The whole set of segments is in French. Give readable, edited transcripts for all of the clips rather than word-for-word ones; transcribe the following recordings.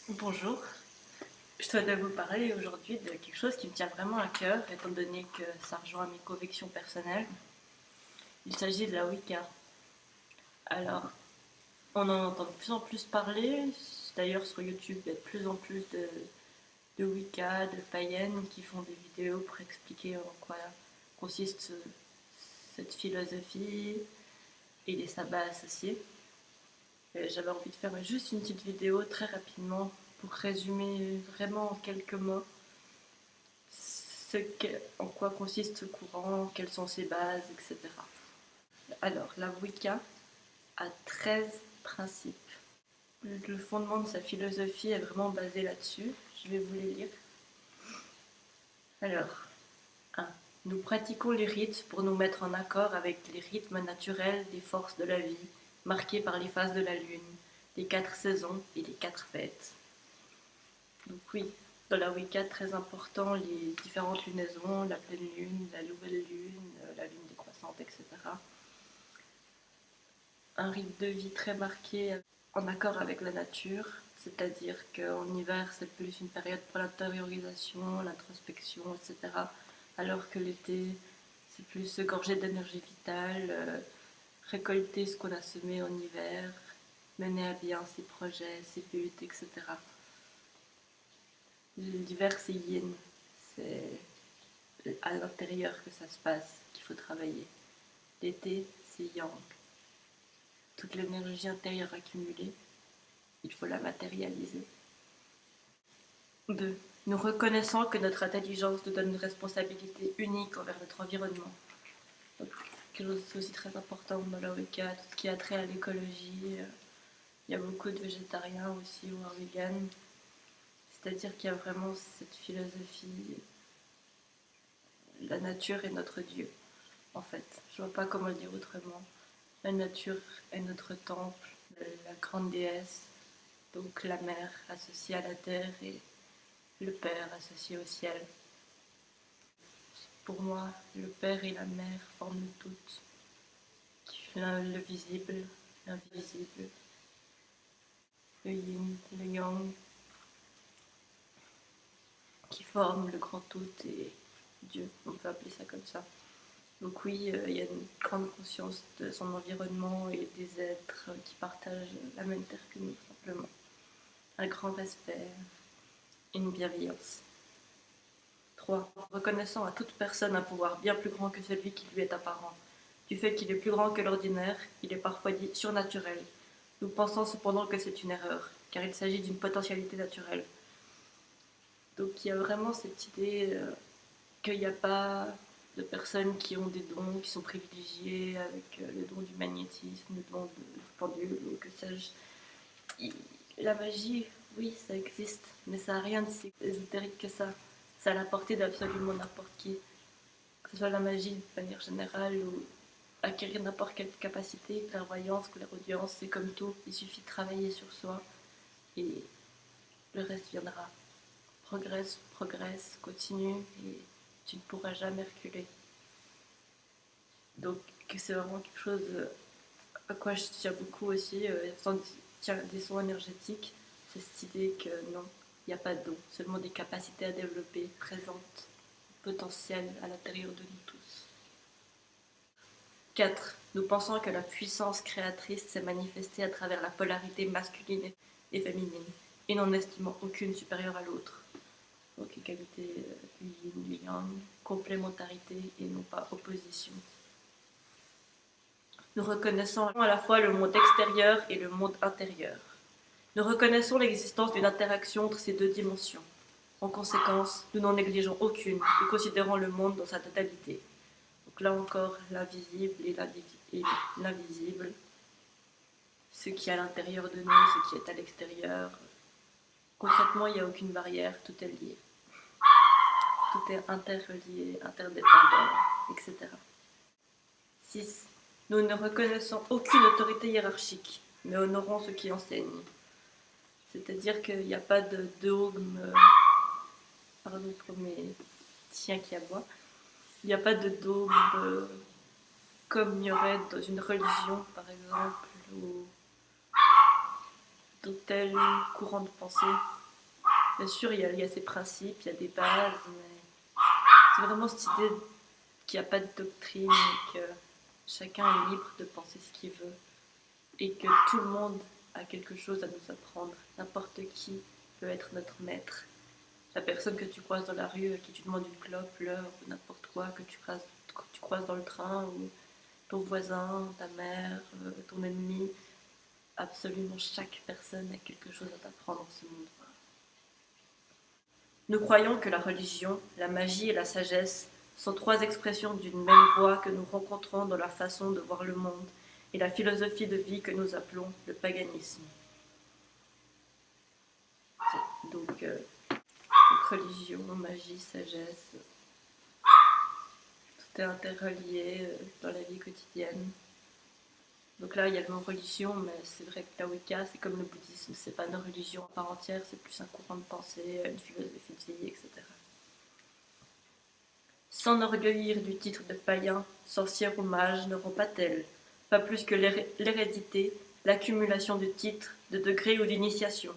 Bonjour, je souhaite vous parler aujourd'hui de quelque chose qui me tient vraiment à cœur, étant donné que ça rejoint mes convictions personnelles. Il s'agit de la Wicca. Alors, on en entend de plus en plus parler, d'ailleurs sur YouTube, il y a de plus en plus de Wicca, de païennes qui font des vidéos pour expliquer en quoi consiste cette philosophie et les sabbats associés. J'avais envie de faire juste une petite vidéo très rapidement pour résumer vraiment en quelques mots en quoi consiste ce courant, quelles sont ses bases, etc. Alors, la Wicca a 13 principes. Le fondement de sa philosophie est vraiment basé là-dessus. Je vais vous les lire. Alors, 1. Nous pratiquons les rites pour nous mettre en accord avec les rythmes naturels des forces de la vie, marqués par les phases de la lune, les 4 saisons et les 4 fêtes. Donc oui, dans la Wicca, très important, les différentes lunaisons, la pleine lune, la nouvelle lune, la lune décroissante, etc. Un rythme de vie très marqué en accord avec la nature, c'est-à-dire qu'en hiver, c'est plus une période pour l'intériorisation, l'introspection, etc. Alors que l'été, c'est plus se gorger d'énergie vitale, récolter ce qu'on a semé en hiver, mener à bien ses projets, ses buts, etc. L'hiver, c'est yin, c'est à l'intérieur que ça se passe, qu'il faut travailler. L'été, c'est yang. Toute l'énergie intérieure accumulée, il faut la matérialiser. 2. Nous reconnaissons que notre intelligence nous donne une responsabilité unique envers notre environnement. Donc, quelque chose aussi très important dans la Wicca, tout ce qui a trait à l'écologie. Il y a beaucoup de végétariens aussi ou véganes. C'est-à-dire qu'il y a vraiment cette philosophie, la nature est notre Dieu, en fait. Je ne vois pas comment le dire autrement. La nature est notre temple, la grande déesse, donc la mère associée à la terre et le père associé au ciel. Pour moi, le père et la mère forment le tout, qui fait le visible, l'invisible, le yin, le yang, qui forment le grand tout et Dieu, on peut appeler ça comme ça. Donc oui, il y a une grande conscience de son environnement et des êtres qui partagent la même terre que nous, simplement. Un grand respect, une bienveillance. 3. Reconnaissant à toute personne un pouvoir bien plus grand que celui qui lui est apparent. Du fait qu'il est plus grand que l'ordinaire, il est parfois dit surnaturel. Nous pensons cependant que c'est une erreur, car il s'agit d'une potentialité naturelle. Donc il y a vraiment cette idée qu'il n'y a pas de personnes qui ont des dons, qui sont privilégiées avec le don du magnétisme, le don de pendule ou que sais-je. La magie, oui, ça existe, mais ça n'a rien de si ésotérique que ça. C'est à la portée d'absolument n'importe qui. Que ce soit la magie de manière générale ou acquérir n'importe quelle capacité, clairvoyance, clairaudience, c'est comme tout. Il suffit de travailler sur soi et le reste viendra. Progresse, progresse, continue et tu ne pourras jamais reculer. Donc c'est vraiment quelque chose à quoi je tiens beaucoup aussi, des soins énergétiques, c'est cette idée que non, il n'y a pas de don, seulement des capacités à développer présentes, potentielles à l'intérieur de nous tous. 4. Nous pensons que la puissance créatrice s'est manifestée à travers la polarité masculine et féminine, et n'en estimant aucune supérieure à l'autre. Donc égalité du yin, du yang, complémentarité et non pas opposition. Nous reconnaissons à la fois le monde extérieur et le monde intérieur. Nous reconnaissons l'existence d'une interaction entre ces deux dimensions. En conséquence, nous n'en négligeons aucune et considérons le monde dans sa totalité. Donc là encore, l'invisible et l'invisible, ce qui est à l'intérieur de nous, ce qui est à l'extérieur. Concrètement, il n'y a aucune barrière, tout est lié. Tout est interrelié, interdépendant, etc. 6. Nous ne reconnaissons aucune autorité hiérarchique, mais honorons ceux qui enseignent. C'est-à-dire qu'il n'y a pas de dogme, pardon pour mes chiens qui aboient, il n'y a pas de dogme comme il y aurait dans une religion, par exemple, où tel courant de pensée. Bien sûr, il y a ses principes, il y a des bases, mais c'est vraiment cette idée qu'il n'y a pas de doctrine et que chacun est libre de penser ce qu'il veut et que tout le monde a quelque chose à nous apprendre. N'importe qui peut être notre maître. La personne que tu croises dans la rue, à qui tu demandes une clope, l'heure ou n'importe quoi, que tu croises dans le train, ou ton voisin, ta mère, ton ennemi, absolument chaque personne a quelque chose à t'apprendre dans ce monde. Nous croyons que la religion, la magie et la sagesse sont trois expressions d'une même voix que nous rencontrons dans la façon de voir le monde et la philosophie de vie que nous appelons le paganisme. Donc, religion, magie, sagesse, tout est interrelié dans la vie quotidienne. Donc là, il y a le mot religion, mais c'est vrai que la Wicca, c'est comme le bouddhisme, c'est pas une religion à part entière, c'est plus un courant de pensée, une philosophie de vie, etc. S'enorgueillir du titre de païen, sorcière ou mage ne rend pas tel, pas plus que l'hérédité, l'accumulation de titres, de degrés ou d'initiation.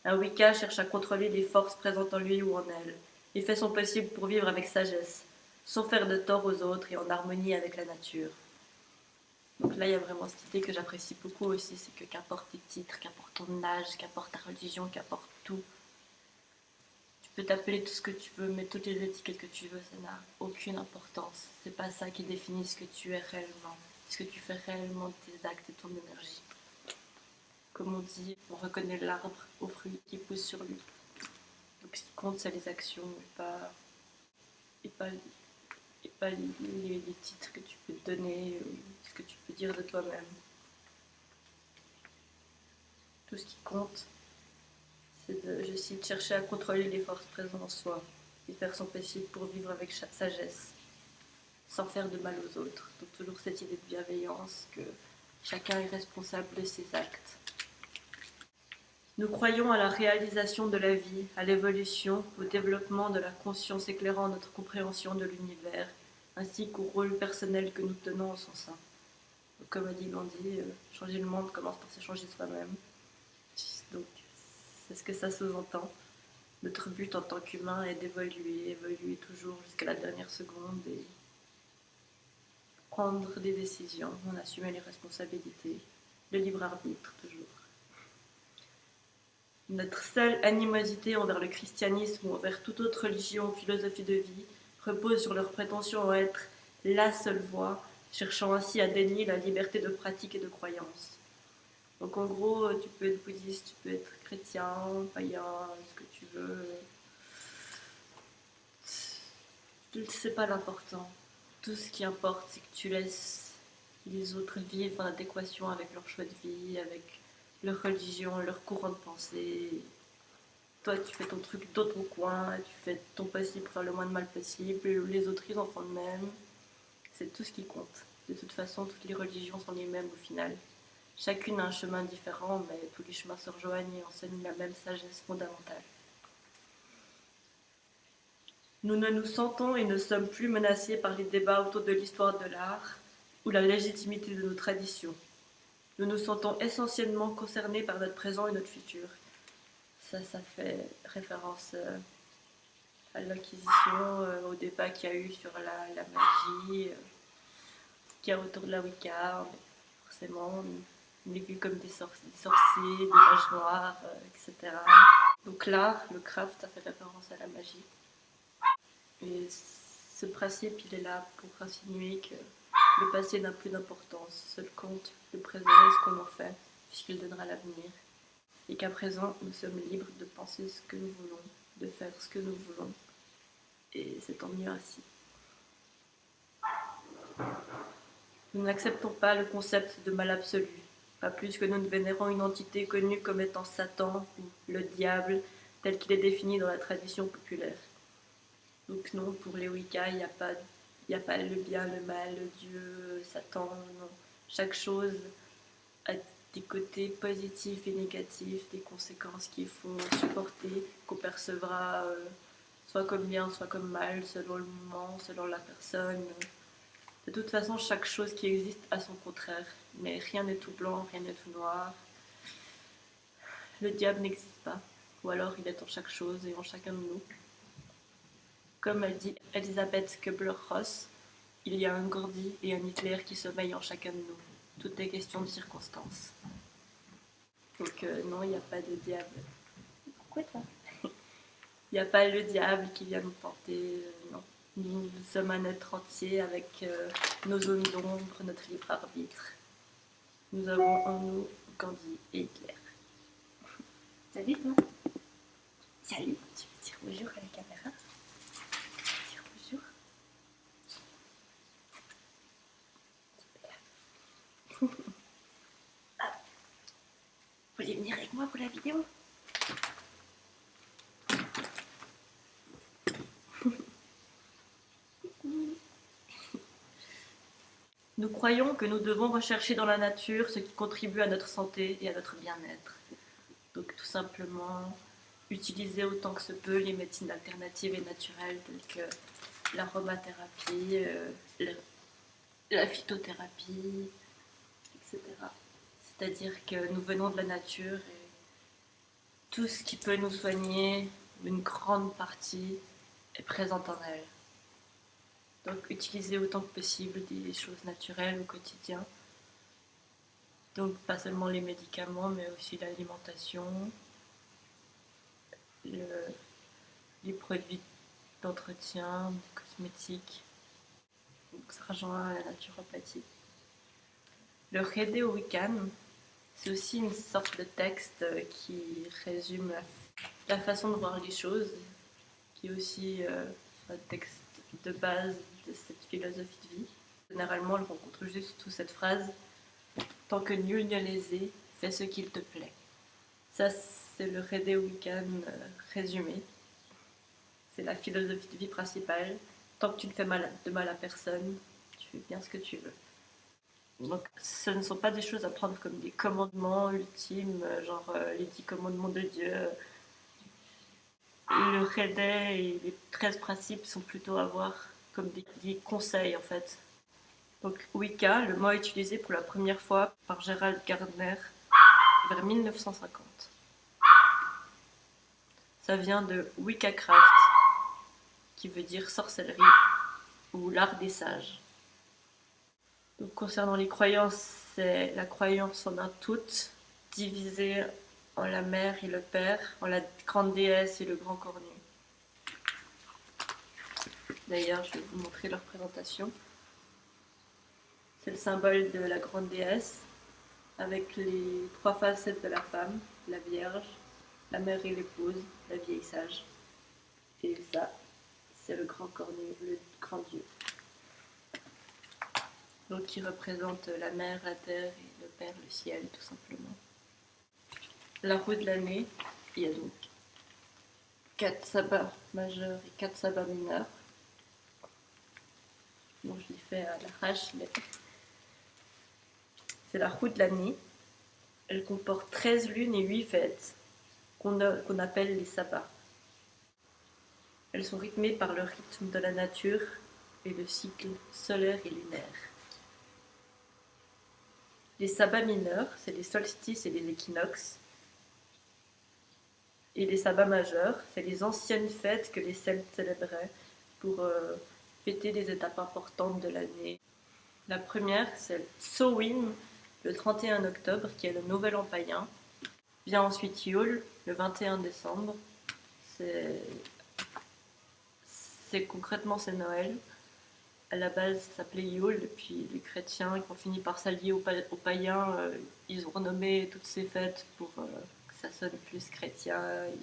Un Wicca cherche à contrôler les forces présentes en lui ou en elle. Il fait son possible pour vivre avec sagesse, sans faire de tort aux autres et en harmonie avec la nature. Donc là, il y a vraiment cette idée que j'apprécie beaucoup aussi, c'est que qu'importe tes titres, qu'importe ton âge, qu'importe ta religion, qu'importe tout, tu peux t'appeler tout ce que tu veux, mettre toutes les étiquettes que tu veux, ça n'a aucune importance. C'est pas ça qui définit ce que tu es réellement, ce que tu fais réellement de tes actes et de ton énergie. Comme on dit, on reconnaît l'arbre aux fruits qui poussent sur lui. Donc ce qui compte, c'est les actions et pas les titres que tu peux te donner ou ce que tu peux dire de toi-même. Tout ce qui compte, c'est de, je cite, chercher à contrôler les forces présentes en soi et faire son possible pour vivre avec sagesse, sans faire de mal aux autres. Donc toujours cette idée de bienveillance, que chacun est responsable de ses actes. Nous croyons à la réalisation de la vie, à l'évolution, au développement de la conscience éclairant notre compréhension de l'univers, ainsi qu'au rôle personnel que nous tenons en son sein. Donc, comme a dit Gandhi, changer le monde commence par se changer soi-même. Donc, c'est ce que ça sous-entend. Notre but en tant qu'humain est d'évoluer, évoluer toujours jusqu'à la dernière seconde et prendre des décisions, en assumer les responsabilités, le libre arbitre toujours. Notre seule animosité envers le christianisme ou envers toute autre religion ou philosophie de vie repose sur leur prétention à être la seule voie, cherchant ainsi à dénier la liberté de pratique et de croyance. Donc en gros, tu peux être bouddhiste, tu peux être chrétien, païen, ce que tu veux. C'est pas l'important. Tout ce qui importe, c'est que tu laisses les autres vivre en adéquation avec leur choix de vie, avec leur religion, leur courant de pensée. Toi, tu fais ton truc dans ton coin, tu fais ton possible pour faire le moins de mal possible, les autres, ils en font le même. C'est tout ce qui compte. De toute façon, toutes les religions sont les mêmes au final. Chacune a un chemin différent, mais tous les chemins se rejoignent et enseignent la même sagesse fondamentale. Nous ne nous sentons et ne sommes plus menacés par les débats autour de l'histoire de l'art ou la légitimité de nos traditions. Nous nous sentons essentiellement concernés par notre présent et notre futur. Ça fait référence à l'Inquisition, au débat qu'il y a eu sur la magie, qu'il y a autour de la Wicca. Forcément, on est vu comme des sorciers, des mages noirs, etc. Donc l'art, le craft, ça fait référence à la magie. Et ce principe, il est là pour insinuer que le passé n'a plus d'importance. Seul compte le présent et ce qu'on en fait, puisqu'il donnera l'avenir. Et qu'à présent, nous sommes libres de penser ce que nous voulons, de faire ce que nous voulons. Et c'est tant mieux ainsi. Nous n'acceptons pas le concept de mal absolu, pas plus que nous ne vénérons une entité connue comme étant Satan ou le diable, tel qu'il est défini dans la tradition populaire. Donc non, pour les Wicca, il n'y a pas le bien, le mal, le Dieu, Satan, non. Chaque chose a des côtés positifs et négatifs, des conséquences qu'il faut supporter, qu'on percevra soit comme bien, soit comme mal, selon le moment, selon la personne. De toute façon, chaque chose qui existe a son contraire, mais rien n'est tout blanc, rien n'est tout noir. le diable n'existe pas, ou alors il est en chaque chose et en chacun de nous. Comme elle dit Elisabeth Kubler-Ross, il y a un Gandhi et un Hitler qui sommeillent en chacun de nous. Tout est question de circonstances. Donc non, il n'y a pas de diable. Pourquoi toi? Il n'y a pas le diable qui vient nous porter, non. Nous sommes un être entier avec nos zones d'ombre, notre libre arbitre. Nous avons en nous Gandhi et Hitler. Salut toi. Salut, tu veux dire bonjour à la caméra? Dire bonjour. Ah. Vous voulez venir avec moi pour la vidéo? Nous croyons que nous devons rechercher dans la nature ce qui contribue à notre santé et à notre bien-être. Donc tout simplement utiliser autant que se peut les médecines alternatives et naturelles telles que l'aromathérapie, la phytothérapie, etc. C'est-à-dire que nous venons de la nature et tout ce qui peut nous soigner, une grande partie, est présente en elle. Donc utiliser autant que possible des choses naturelles au quotidien. Donc pas seulement les médicaments, mais aussi l'alimentation, les produits d'entretien, des cosmétiques. Donc ça rejoint à la naturopathie. Le Rede Wiccan, c'est aussi une sorte de texte qui résume la façon de voir les choses, qui est aussi un texte de base de cette philosophie de vie. Généralement, on rencontre juste sous cette phrase « Tant que nul ne lésé, fais ce qu'il te plaît ». Ça, c'est le Rede Wiccan résumé. C'est la philosophie de vie principale. Tant que tu ne fais de mal à personne, tu fais bien ce que tu veux. Donc, ce ne sont pas des choses à prendre comme des commandements ultimes, genre les 10 commandements de Dieu. Le Rede et les 13 principes sont plutôt à voir comme des conseils en fait. Donc Wicca, le mot utilisé pour la première fois par Gerald Gardner vers 1950. Ça vient de Wiccacraft, qui veut dire sorcellerie ou l'art des sages. Donc, concernant les croyances, c'est la croyance en un tout, divisé en la mère et le père, en la grande déesse et le grand cornu. D'ailleurs, je vais vous montrer leur présentation. C'est le symbole de la grande déesse, avec les 3 facettes de la femme, la Vierge, la mère et l'épouse, la vieille sage. Et ça, c'est le grand cornu, le grand Dieu. Donc qui représente la mer, la terre et le père, le ciel, tout simplement. La roue de l'année, il y a donc 4 sabbats majeurs et 4 sabbats mineurs. Donc je l'ai fait à l'arrache, mais c'est la roue de l'année. Elle comporte 13 lunes et 8 fêtes qu'on appelle les sabbats. Elles sont rythmées par le rythme de la nature et le cycle solaire et lunaire. Les sabbats mineurs, c'est les solstices et les équinoxes. Et les sabbats majeurs, c'est les anciennes fêtes que les Celtes célébraient pour fêter des étapes importantes de l'année. La première, c'est Samhain, le 31 octobre, qui est le Nouvel An païen. Vient ensuite Yule, le 21 décembre. Concrètement, c'est Noël. À la base, ça s'appelait Yule, et puis les chrétiens qui ont fini par s'allier aux païens, ils ont renommé toutes ces fêtes pour que ça sonne plus chrétien et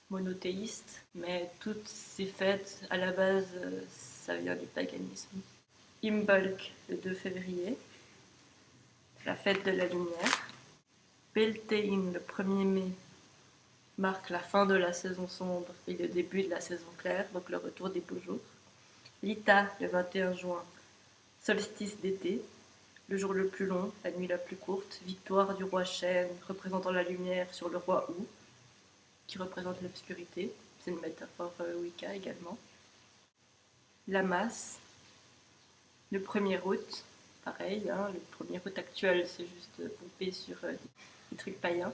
monothéiste. Mais toutes ces fêtes, à la base, ça vient du paganisme. Imbolc, le 2 février, la fête de la lumière. Beltane, le 1er mai, marque la fin de la saison sombre et le début de la saison claire, donc le retour des beaux jours. Lita, le 21 juin, solstice d'été, le jour le plus long, la nuit la plus courte, victoire du roi chêne, représentant la lumière sur le roi Ou, qui représente l'obscurité, c'est une métaphore Wicca également. Lammas, le 1er août, pareil, hein, le 1er août actuel, c'est juste pompé sur des trucs païens.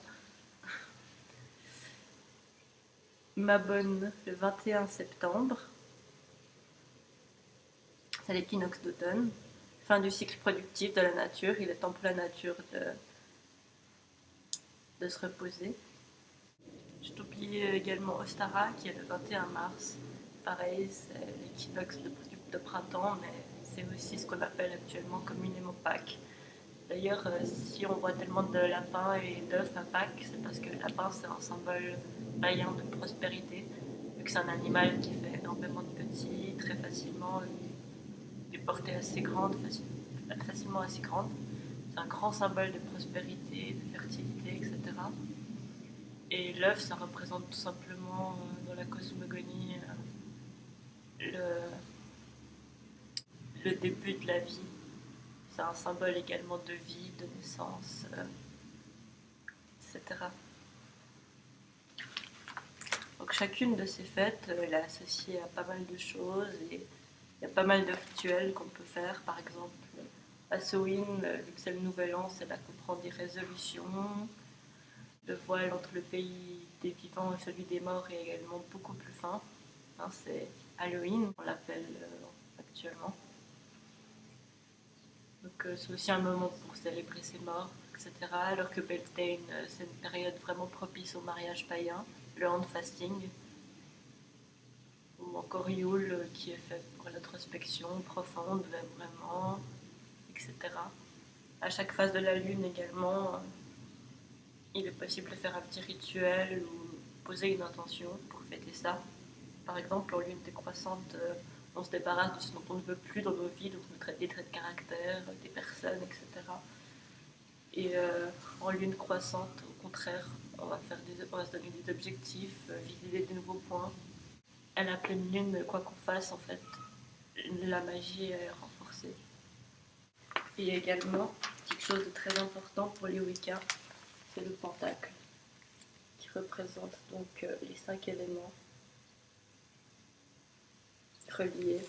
Mabon le 21 septembre. C'est l'équinoxe d'automne. Fin du cycle productif de la nature. Il est temps pour la nature de se reposer. J'ai oublié également Ostara qui est le 21 mars. Pareil, c'est l'équinoxe de printemps, mais c'est aussi ce qu'on appelle actuellement communément Pâques. D'ailleurs, si on voit tellement de lapins et d'œufs à Pâques, c'est parce que le lapin c'est un symbole païen de prospérité, vu que c'est un animal qui fait énormément de petits, très facilement, des portées assez grandes, facilement assez grandes. C'est un grand symbole de prospérité, de fertilité, etc. Et l'œuf, ça représente tout simplement dans la cosmogonie le début de la vie. C'est un symbole également de vie, de naissance, etc. Donc chacune de ces fêtes, elle est associée à pas mal de choses et il y a pas mal de rituels qu'on peut faire. Par exemple, à Samhain, vu que c'est le nouvel an, cela comprend des résolutions. Le voile entre le pays des vivants et celui des morts est également beaucoup plus fin. Hein, c'est Halloween, on l'appelle actuellement. Donc c'est aussi un moment pour célébrer ses morts, etc. Alors que Beltane, c'est une période vraiment propice au mariage païen, le hand fasting, ou encore Yule qui est fait pour l'introspection profonde, vraiment, etc. À chaque phase de la lune également, il est possible de faire un petit rituel ou poser une intention pour fêter ça. Par exemple, en lune décroissante, on se débarrasse de ce dont on ne veut plus dans nos vies, donc des traits de caractère, des personnes, etc. Et en lune croissante, au contraire, on va se donner des objectifs, viser des nouveaux points. À la pleine lune, quoi qu'on fasse, en fait, la magie est renforcée. Et également, quelque chose de très important pour les Wicca, c'est le pentacle, qui représente donc les 5 éléments reliés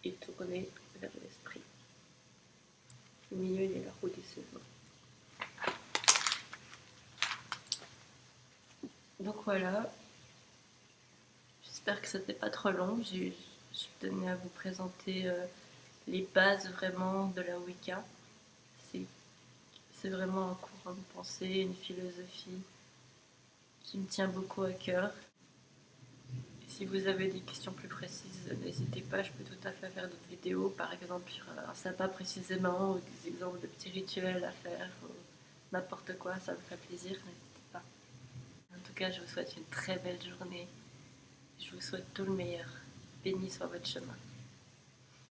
et tournés vers l'esprit. Au milieu, il y a la roue des saisons. Donc voilà, j'espère que c'était pas trop long. Je tenais à vous présenter les bases vraiment de la Wicca. C'est vraiment un courant de pensée, une philosophie qui me tient beaucoup à cœur. Et si vous avez des questions plus précises, n'hésitez pas, je peux tout à fait faire d'autres vidéos, par exemple sur un sabbat précisément, ou des exemples de petits rituels à faire, ou n'importe quoi, ça me ferait plaisir, n'hésitez pas. En tout cas, je vous souhaite une très belle journée. Je vous souhaite tout le meilleur. Béni soit votre chemin.